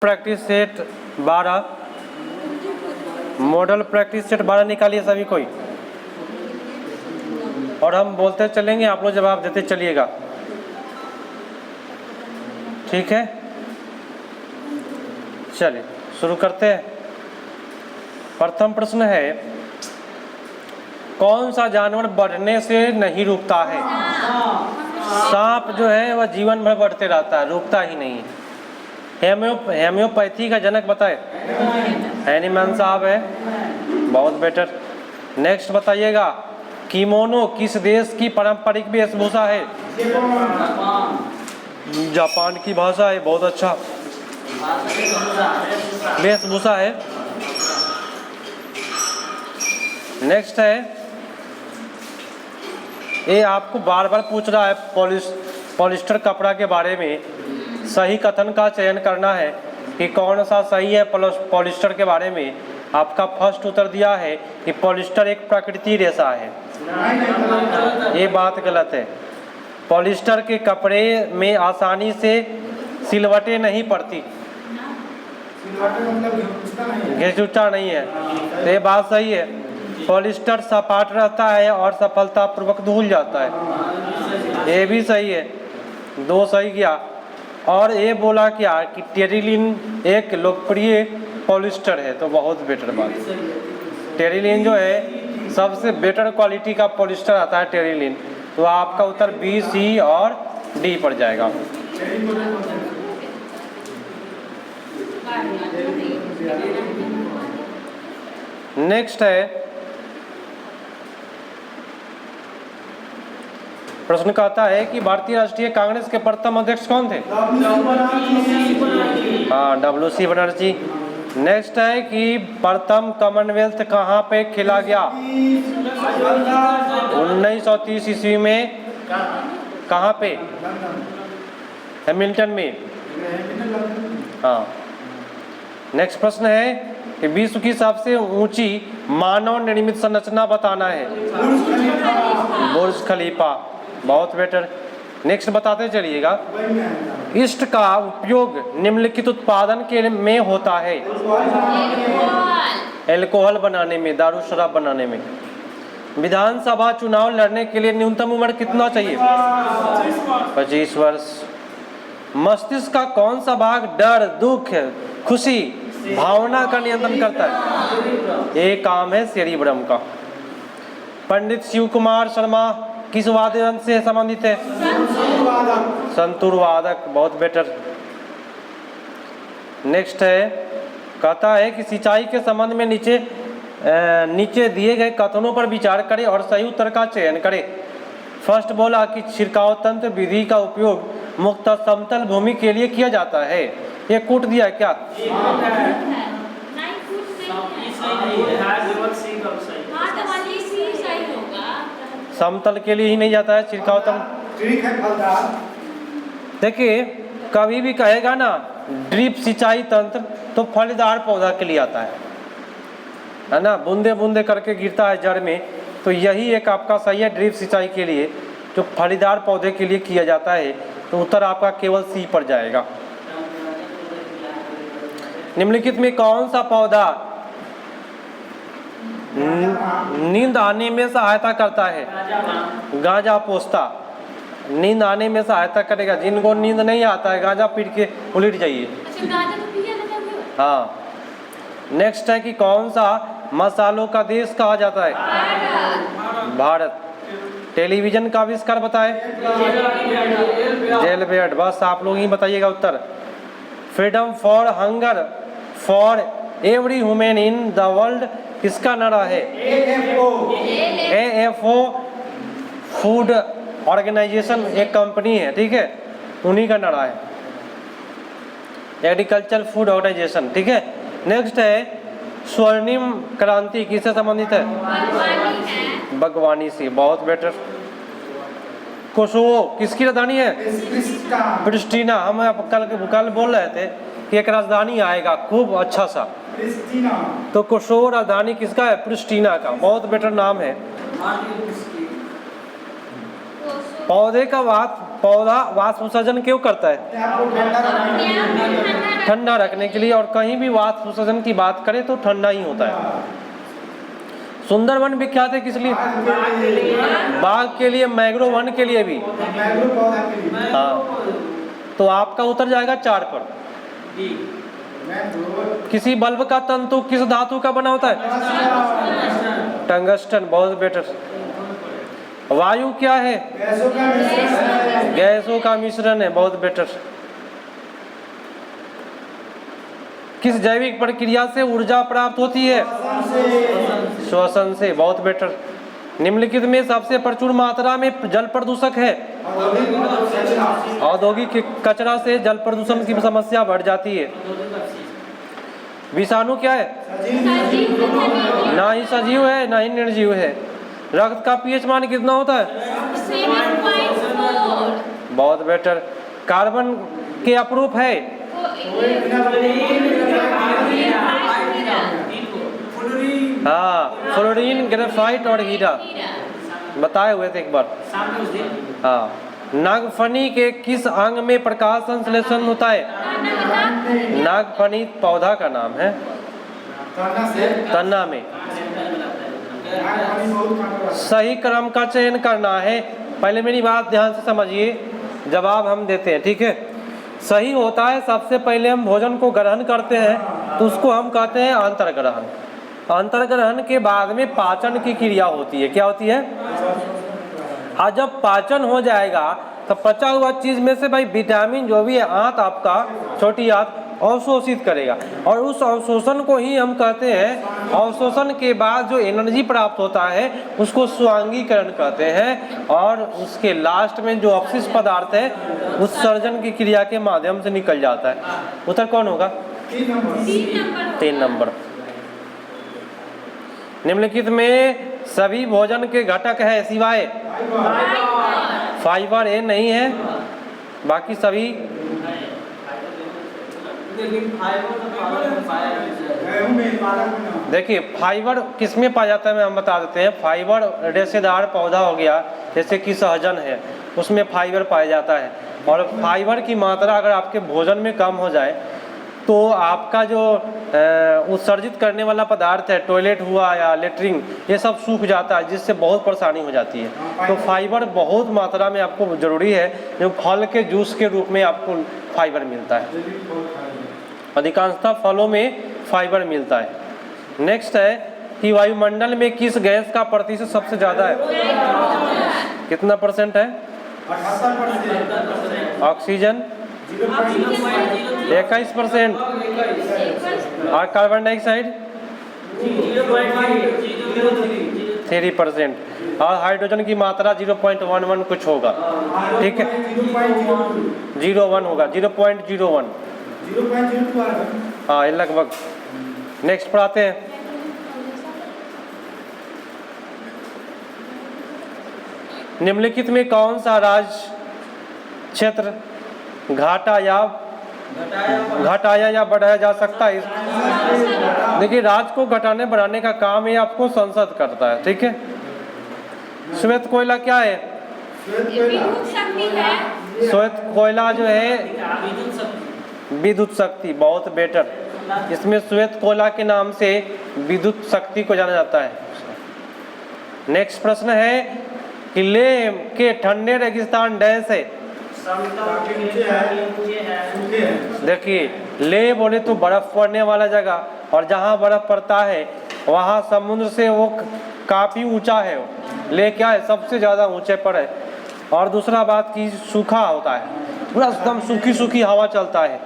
Practice set 12, model practice set 12 निकालिए सभी कोई, और हम बोलते चलेंगे, आप लोग जवाब देते चलिएगा, ठीक है। चलिए शुरू करते हैं। प्रथम प्रश्न है, कौन सा जानवर बढ़ने से नहीं रुकता है? सांप जो है वह जीवन भर बढ़ते रहता है, रुकता ही नहीं है। हेम्योपैथी का जनक बताए? हैनीमैन साहब है, बहुत बेटर। नेक्स्ट बताइएगा, किमोनो किस देश की पारंपरिक वेशभूषा है? जापान की भाषा है, बहुत अच्छा वेशभूषा है। नेक्स्ट है, ये आपको बार बार पूछ रहा है पॉलिस्टर कपड़ा के बारे में, सही कथन का चयन करना है कि कौन सा सही है। पॉलिस्टर के बारे में आपका फर्स्ट उत्तर दिया है कि पॉलिस्टर एक प्राकृतिक रेशा है, ये बात गलत है। पॉलिस्टर के कपड़े में आसानी से सिलवटें नहीं पड़ती, घिसुटा नहीं है, तो ये बात सही है। पॉलिस्टर सपाट रहता है और सफलतापूर्वक धुल जाता है, ये भी सही है, दो सही गया। और ये बोला क्या कि टेरिलिन एक लोकप्रिय पॉलिस्टर है, तो बहुत बेटर बात। टेरिलिन जो है सबसे बेटर क्वालिटी का पॉलिस्टर आता है टेरिलिन, तो आपका उत्तर बी, सी और डी पड़ जाएगा। नेक्स्ट है, प्रश्न कहता है कि भारतीय राष्ट्रीय कांग्रेस के प्रथम अध्यक्ष कौन थे? हाँ, डब्ल्यू.सी. बनर्जी। नेक्स्ट है कि प्रथम कॉमनवेल्थ कहाँ पे खेला गया? 1930 ईस्वी में। कहाँ पे? हैमिल्टन में। हाँ। नेक्स्ट प्रश्न है कि विश्व की सबसे ऊंची मानव निर्मित संरचना बताना है। बुर्ज खलीफा, बहुत बेटर। नेक्स्ट बताते चलिएगा, ईस्ट का उपयोग निम्नलिखित उत्पादन के में होता है? अल्कोहल बनाने में, दारू शराब बनाने में। विधानसभा चुनाव लड़ने के लिए न्यूनतम उम्र कितना चाहिए? 25 वर्ष। मस्तिष्क का कौन सा भाग डर, दुख, खुशी, भावना का नियंत्रण करता है? ये काम है सेरिब्रम का। पंडित शिव कुमार शर्मा किस वाद्य यंत्र से संबंधित है? संतूर वादक, बहुत बेटर। नेक्स्ट है, कहता है कि सिंचाई के संबंध में नीचे दिए गए कथनों पर विचार करें और सही उत्तर का चयन करें। फर्स्ट बोला कि छिड़काव तंत्र विधि का उपयोग मुक्त समतल भूमि के लिए किया जाता है, ये कूट दिया क्या? समतल के लिए ही नहीं जाता है छिड़काव तंत्र। देखिए, कभी भी कहेगा ना ड्रिप सिंचाई तंत्र, तो फलदार पौधा के लिए आता है ना, बूंदे बूंदे करके गिरता है जड़ में, तो यही एक आपका सही है ड्रिप सिंचाई के लिए, जो फलीदार पौधे के लिए किया जाता है। तो उत्तर आपका केवल सी पर जाएगा। निम्नलिखित में कौन सा पौधा नींद आने में सहायता करता है? गांजा पोस्ता नींद आने में सहायता करेगा। जिनको नींद नहीं आता है, गांजा पीट के उलट जाइए। हाँ। नेक्स्ट है कि कौन सा मसालों का देश कहा जाता है? भारत। टेलीविजन का आविष्कार बताए? जेलबेर्ट। बस आप लोग ही बताइएगा उत्तर। Freedom for hunger for every human in the world किसका नारा है? AFO फूड ऑर्गेनाइजेशन एक कंपनी है, ठीक है, उन्हीं का नारा है, एग्रीकल्चर फूड ऑर्गेनाइजेशन, ठीक है। नेक्स्ट है, स्वर्णिम क्रांति किससे संबंधित है? बागवानी से, बहुत बेटर। कोसोवो किसकी राजधानी है? प्रिस्टीना। हम कल बोल रहे थे कि एक राजधानी आएगा खूब अच्छा सा, तो कोसोवो राजधानी किसका है? प्रिस्टीना का, बहुत बेटर नाम है। पौधे का पौधा वाष्प उत्सर्जन क्यों करता है? ठंडा रखने के लिए, और कहीं भी वाष्प उत्सर्जन की बात करें तो ठंडा ही होता है। सुंदरवन विख्यात है किस लिए? बाघ के लिए, मैंग्रोव वन के लिए भी। हाँ, तो आपका उतर जाएगा 4 पर। किसी बल्ब का तंतु किस धातु का बना होता है? टंगस्टन, बहुत बेटर। वायु क्या है? गैसों का मिश्रण है, बहुत बेटर। किस जैविक प्रक्रिया से ऊर्जा प्राप्त होती है? श्वसन से, बहुत बेटर। निम्नलिखित में सबसे प्रचुर मात्रा में जल प्रदूषक है? औद्योगिक कचरा से जल प्रदूषण की समस्या बढ़ जाती है। विषाणु क्या है? ना ही सजीव है ना ही निर्जीव है। रक्त का पीएच मान कितना होता है? 7.4। बहुत बेटर। कार्बन के अपरूप है? हाँ, फ्लोरीन, ग्रेफाइट और हीरा बताए हुए थे एक बार। हाँ, नागफनी के किस अंग में प्रकाश संश्लेषण होता है? नागफनी पौधा का नाम है, तना में। सही क्रम का चयन करना है। पहले मेरी बात ध्यान से समझिए, जवाब हम देते हैं, ठीक है? सही होता है, सबसे पहले हम भोजन को ग्रहण करते हैं तो उसको हम कहते हैं अंतर्ग्रहण। अंतर्ग्रहण के बाद में पाचन की क्रिया होती है। क्या होती है? और जब पाचन हो जाएगा तो पचा हुआ चीज में से भाई विटामिन जो भी है आंत आपका, छोटी आंत अवशोषित करेगा, और उस अवशोषण को ही हम कहते हैं, अवशोषण के बाद जो एनर्जी प्राप्त होता है उसको स्वांगीकरण कहते हैं। और उसके लास्ट में जो अपशिष्ट पदार्थ है उत्सर्जन की क्रिया के माध्यम से निकल जाता है। उत्तर कौन होगा? 3 नंबर। निम्नलिखित में सभी भोजन के घटक है सिवाय फाइबर, ये नहीं है, बाकी सभी। देखिए फाइबर किस में पाया जाता है, मैं हम बता देते हैं। फाइबर रेशेदार पौधा हो गया, जैसे कि सहजन है, उसमें फाइबर पाया जाता है। और फाइबर की मात्रा अगर आपके भोजन में कम हो जाए तो आपका जो उत्सर्जित करने वाला पदार्थ है, टॉयलेट हुआ या लेटरिन, ये सब सूख जाता है, जिससे बहुत परेशानी हो जाती है। तो फाइबर बहुत मात्रा में आपको ज़रूरी है, जो फल के जूस के रूप में आपको फाइबर मिलता है। अधिकांशतः फलों में फाइबर मिलता है। नेक्स्ट है कि वायुमंडल में किस गैस का प्रतिशत सबसे ज़्यादा है? कितना परसेंट है? 78%। ऑक्सीजन 21%। और कार्बन डाइऑक्साइड 3%। और हाइड्रोजन की मात्रा 0.11 कुछ होगा, ठीक है? 0.01 होगा, 0.01। हाँ, ये लगभग। नेक्स्ट पढ़ाते हैं। निम्नलिखित में कौन सा राज्य क्षेत्र घटाया या बढ़ाया जा सकता है? देखिए, राज्य को घटाने बढ़ाने का काम ये आपको संसद करता है, ठीक है? श्वेत कोयला क्या है? श्वेत कोयला जो है विद्युत शक्ति, बहुत बेटर। इसमें श्वेत कोयला के नाम से विद्युत शक्ति को जाना जाता है। नेक्स्ट प्रश्न है कि लेह के ठंडे रेगिस्तान डैश है? देखिए, लेह बोले तो बर्फ पड़ने वाला जगह, और जहाँ बर्फ पड़ता है वहाँ समुद्र से वो काफ़ी ऊंचा है। लेह क्या है? सबसे ज़्यादा ऊंचे पर है। और दूसरा बात कि सूखा होता है, पूरा एकदम सूखी सूखी हवा चलता है,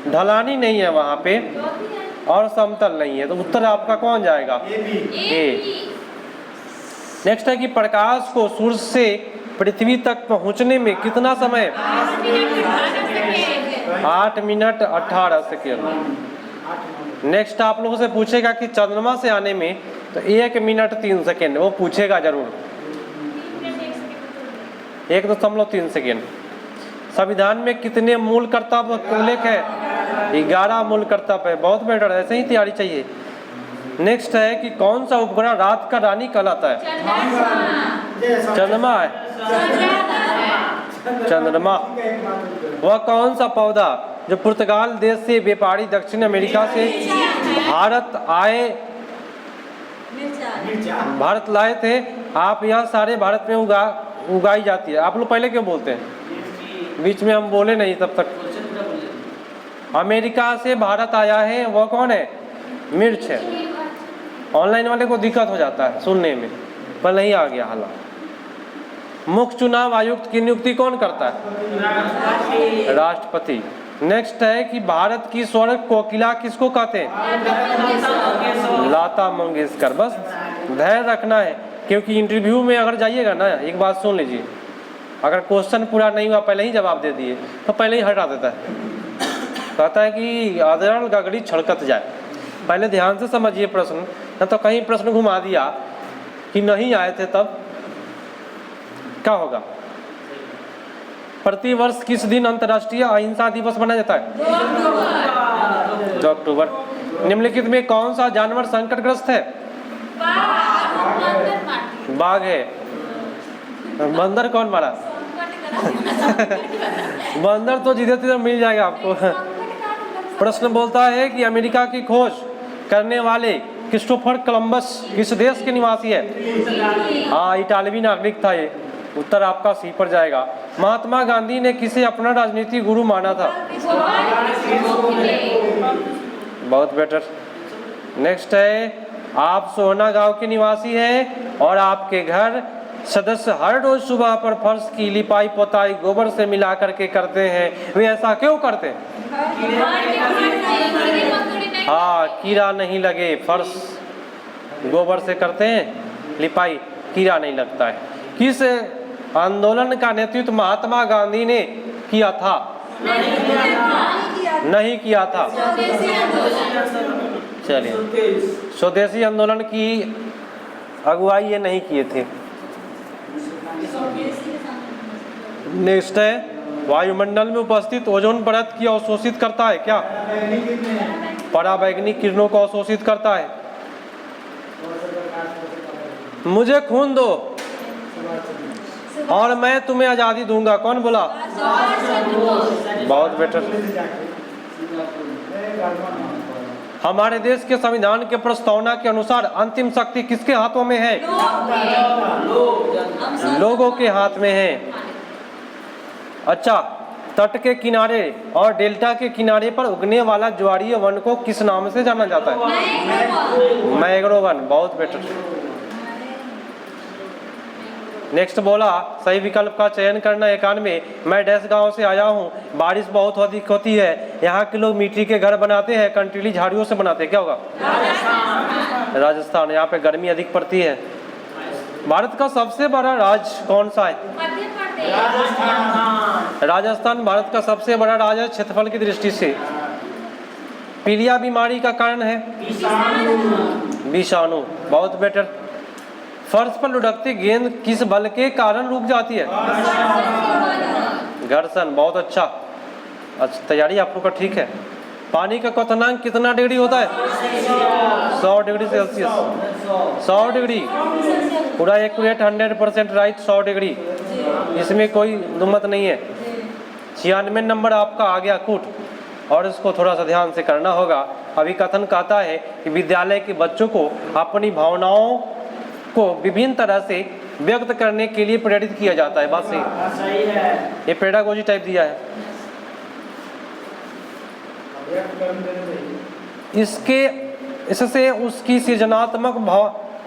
ढलानी नहीं है वहाँ पे, और समतल नहीं है। तो उत्तर आपका कौन जाएगा? ए। नेक्स्ट है कि प्रकाश को सूर्य से पृथ्वी तक पहुँचने में कितना समय? 8 मिनट 18 सेकेंड। नेक्स्ट आप लोगों से पूछेगा कि चंद्रमा से आने में, तो 1 मिनट 3 सेकेंड वो पूछेगा जरूर, 1.3 सेकेंड। संविधान में कितने मूल कर्तव्य का उल्लेख है? 11 मूल कर्तव्य है, बहुत बेटर, ऐसे ही तैयारी चाहिए। नेक्स्ट है कि कौन सा उपग्रह रात का रानी कहलाता है? चंद्रमा है। चंद्रमा। वह कौन सा पौधा जो पुर्तगाल देश से व्यापारी दक्षिण अमेरिका से भारत आए, भारत लाए थे? आप यह सारे भारत में उगाई जाती है। आप लोग पहले क्यों बोलते हैं? बीच में हम बोले नहीं तब तक। अमेरिका से भारत आया है, वह कौन है? मिर्च है। ऑनलाइन वाले को दिक्कत हो जाता है सुनने में, पर नहीं आ गया हालांकि। मुख्य चुनाव आयुक्त की नियुक्ति कौन करता है? राष्ट्रपति। नेक्स्ट है कि भारत की स्वर कोकिला किसको कहते हैं? लता मंगेशकर। बस धैर्य रखना है, क्योंकि इंटरव्यू में अगर जाइएगा ना, एक बात सुन लीजिए, अगर क्वेश्चन पूरा नहीं हुआ पहले ही जवाब दे दिए तो पहले ही हटा देता है। कहता है कि आदरण गगड़ी छड़कत जाए। पहले ध्यान से समझिए प्रश्न, न तो कहीं प्रश्न घुमा दिया कि नहीं आए थे तब क्या होगा। प्रतिवर्ष किस दिन अंतर्राष्ट्रीय अहिंसा दिवस मनाया जाता है? 2 अक्टूबर। निम्नलिखित में कौन सा जानवर संकटग्रस्त है? बाघ है। बंदर कौन मारा? बंदर तो जिधर तिधर मिल जाएगा आपको। प्रश्न बोलता है कि अमेरिका की खोज करने वाले क्रिस्टोफर कोलंबस किस देश के निवासी है? हाँ, इटालवी नागरिक था ये। उत्तर आपका सी पर जाएगा। महात्मा गांधी ने किसे अपना राजनीतिक गुरु माना था? बहुत बेटर। नेक्स्ट है, आप सोहना गांव के निवासी हैं और आपके घर सदस्य हर रोज सुबह पर फर्श की लिपाई पोताई गोबर से मिला करके करते हैं। वे ऐसा क्यों करते हैं? हाँ, कीड़ा नहीं लगे। फर्श गोबर से करते हैं, लिपाई, कीड़ा नहीं लगता है। किस आंदोलन का नेतृत्व महात्मा गांधी ने किया था? नहीं किया था। चलिए, स्वदेशी आंदोलन की अगुवाई ये नहीं किए थे। नेक्स्ट है, वायुमंडल में उपस्थित ओजोन परत की अवशोषित करता है क्या? पराबैंगनी किरणों को अवशोषित करता है। मुझे खून दो और मैं तुम्हें आजादी दूंगा, कौन बोला? बहुत बेटर। हमारे देश के संविधान के प्रस्तावना के अनुसार अंतिम शक्ति किसके हाथों में है? लोगों के हाथ में है। अच्छा, तट के किनारे और डेल्टा के किनारे पर उगने वाला ज्वारीय वन को किस नाम से जाना जाता है? Mangrove one. बहुत बेटर। नेक्स्ट बोला, सही विकल्प का चयन करना। 91। मैं डैश गांव से आया हूँ, बारिश बहुत अधिक होती है, यहाँ के लोग मिट्टी के घर बनाते हैं, कंटीली झाड़ियों से बनाते हैं। क्या होगा? राजस्थान। यहाँ पे गर्मी अधिक पड़ती है। भारत का सबसे बड़ा राज्य कौन सा है? राजस्थान भारत का सबसे बड़ा राज्य है क्षेत्रफल की दृष्टि से। पीलिया बीमारी का कारण है? विषाणु। बहुत बेटर। फर्श पर लुढ़कती गेंद किस बल के कारण रुक जाती है? घर्षण। बहुत अच्छा। तैयारी आप लोग का ठीक है। पानी का क्वथनांक कितना डिग्री होता है? 100 डिग्री सेल्सियस। 100 डिग्री पूरा एक्यूरेट, 100% राइट। 100 डिग्री, इसमें कोई दुमत नहीं है। 96 नंबर आपका आ गया कूट, और इसको थोड़ा सा ध्यान से करना होगा। अभी कथन कहता है कि विद्यालय के बच्चों को अपनी भावनाओं को विभिन्न तरह से व्यक्त करने के लिए प्रेरित किया जाता है। बात सही है। ये पेडागोजी टाइप दिया है। इससे उसकी सृजनात्मक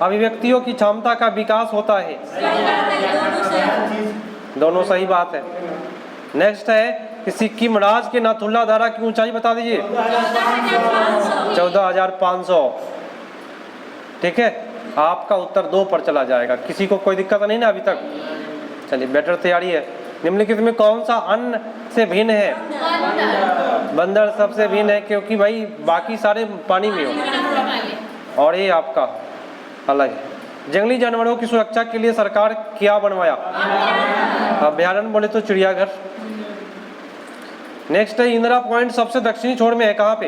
अभिव्यक्तियों की क्षमता का विकास होता है। दोनों सही बात है। नेक्स्ट है कि सिक्किम राज्य के नाथुला दर्रा की ऊंचाई बता दीजिए। 14,500। ठीक है, आपका उत्तर 2 पर चला जाएगा। किसी को कोई दिक्कत नहीं ना अभी तक? चलिए, बेटर तैयारी है। निम्नलिखित में कौन सा अन्न से भिन्न है? बंदर सबसे भिन्न है, क्योंकि भाई बाकी सारे पानी में हो, और ये आपका अलग है। जंगली जानवरों की सुरक्षा के लिए सरकार क्या बनवाया? अभ्यारण्य बोले तो चिड़ियाघर। नेक्स्ट है, इंदिरा पॉइंट सबसे दक्षिणी छोर में है, कहाँ पे?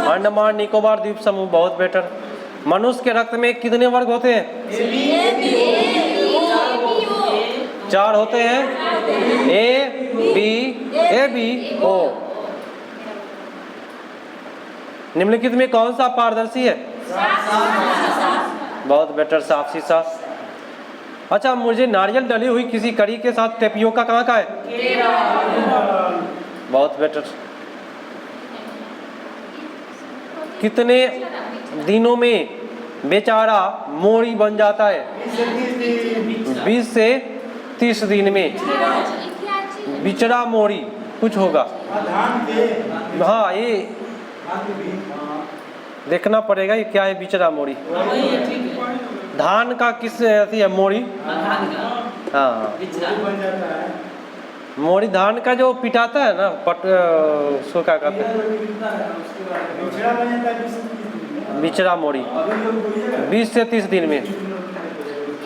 अंडमान निकोबार द्वीप समूह। बहुत बेटर। मनुष्य के रक्त में कितने वर्ग होते हैं? 4 होते हैं, ए बी ओ। निम्नलिखित में कौन सा पारदर्शी है? बहुत बेटर, साफ शीशा। अच्छा, मुझे नारियल डली हुई किसी कड़ी के साथ टेपियोका कहाँ का है? बहुत बेटर। कितने दिनों में बेचारा मोरी बन जाता है? 20 से 30 दिन में। बिचड़ा मोरी कुछ होगा। हाँ, ये देखना पड़ेगा ये क्या है बिचड़ा मोरी। धान का किस ऐसी है मोरी? हाँ, मोरी धान का जो पिटाता है ना, उसको क्या कहते हैं? बिचड़ा मोरी। 20 से 30 दिन में।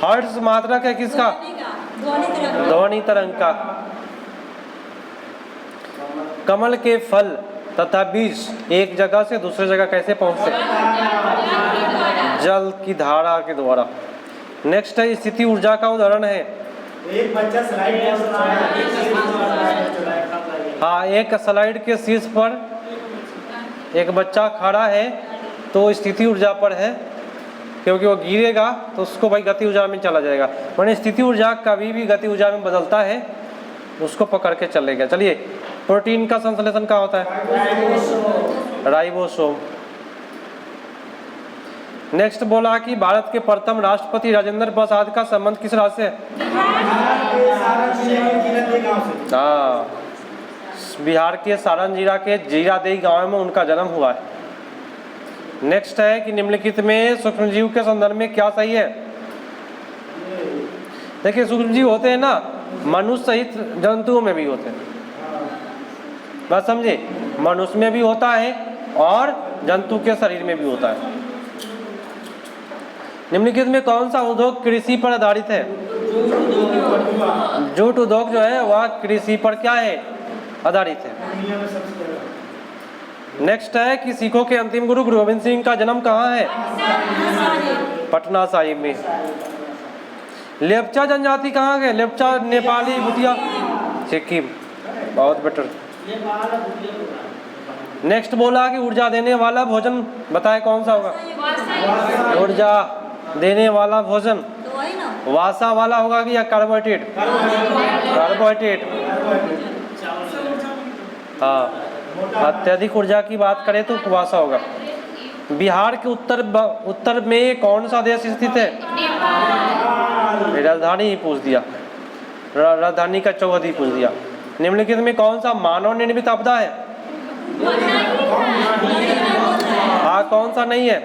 हर्ट्ज मात्रक है किसका? ध्वनि तरंग का। कमल के फल तथा बीज एक जगह से दूसरे जगह कैसे पहुंचते हैं? जल की धारा के द्वारा। नेक्स्ट है, स्थिति ऊर्जा का उदाहरण है। एक बच्चा स्लाइड हाँ, एक स्लाइड के शीर्ष पर एक बच्चा खड़ा है तो स्थिति ऊर्जा पर है, क्योंकि वो गिरेगा तो उसको भाई गति ऊर्जा में चला जाएगा। मैंने स्थिति ऊर्जा कभी भी गति ऊर्जा में बदलता है, उसको पकड़ के चलेगा। चलिए, प्रोटीन का संश्लेषण क्या होता है? राइबोसोम। नेक्स्ट बोला कि भारत के प्रथम राष्ट्रपति राजेंद्र प्रसाद का संबंध किस राज्य से है? हाँ, बिहार के सारण जिला के जीरादेई गांव में उनका जन्म हुआ है। नेक्स्ट है कि निम्नलिखित में सूक्ष्मजीव के संदर्भ में क्या सही है? देखिए, सूक्ष्मजीव होते हैं ना, मनुष्य सहित जंतुओं में भी होते हैं। बात समझे? मनुष्य में भी होता है और जंतु के शरीर में भी होता है। निम्नलिखित में कौन सा उद्योग कृषि पर आधारित है? जूट उद्योग जो है वह कृषि पर क्या है? आधारित है। नेक्स्ट है कि सिखों के अंतिम गुरु गुरु गोविंद सिंह का जन्म कहाँ है? पटना साहिब में। लेप्चा जनजाति कहाँ गए? लेप्चा, नेपाली, भूतिया, सिक्किम। बहुत बेटर। नेक्स्ट बोला कि ऊर्जा देने वाला भोजन बताए कौन सा होगा? ऊर्जा देने वाला भोजन वासा वाला होगा कि या कार्बोहाइड्रेट? कार्बोहाइड्रेट। हाँ, अत्यधिक ऊर्जा की बात करें तो कुवासा होगा। बिहार के उत्तर में कौन सा देश स्थित है? राजधानी ही पूछ दिया, राजधानी का चौहदी पूछ दिया। निम्नलिखित में कौन सा मानव निर्मित आपदा है? हाँ, कौन सा नहीं है?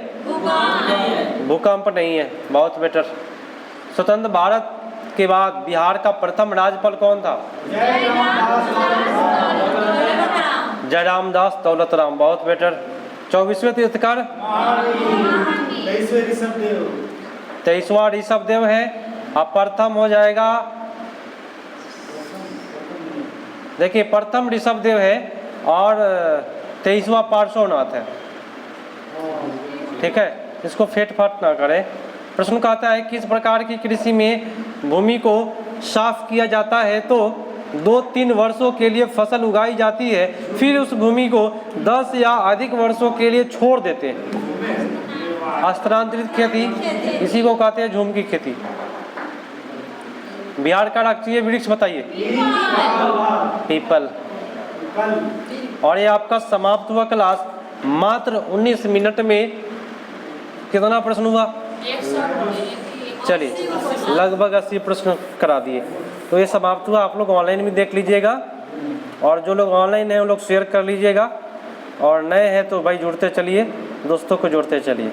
भूकंप नहीं है। बहुत बेटर। स्वतंत्र भारत के बाद बिहार का प्रथम राज्यपाल कौन था? जयराम दास दौलतराम। बहुत बेटर। 24वें तीर्थकर? 23वां ऋषभदेव है। अब प्रथम हो जाएगा, देखिए प्रथम ऋषभदेव है और 23वां पार्श्वनाथ है। ठीक है, इसको फेट फाट ना करें। प्रश्न कहता है किस प्रकार की कृषि में भूमि को साफ किया जाता है तो 2-3 वर्षों के लिए फसल उगाई जाती है, फिर उस भूमि को 10 या अधिक वर्षों के लिए छोड़ देते हैं। स्थानांतरित खेती, इसी को कहते हैं झूम की खेती। बिहार का राष्ट्रीय वृक्ष बताइए? पीपल। और ये आपका समाप्त हुआ क्लास। मात्र 19 मिनट में कितना प्रश्न हुआ? चलिए, लगभग 80 प्रश्न करा दिए। तो ये समाप्त हुआ। आप लोग ऑनलाइन भी देख लीजिएगा और जो लोग ऑनलाइन हैं वो लोग शेयर कर लीजिएगा, और नए हैं तो भाई जुड़ते चलिए, दोस्तों को जोड़ते चलिए।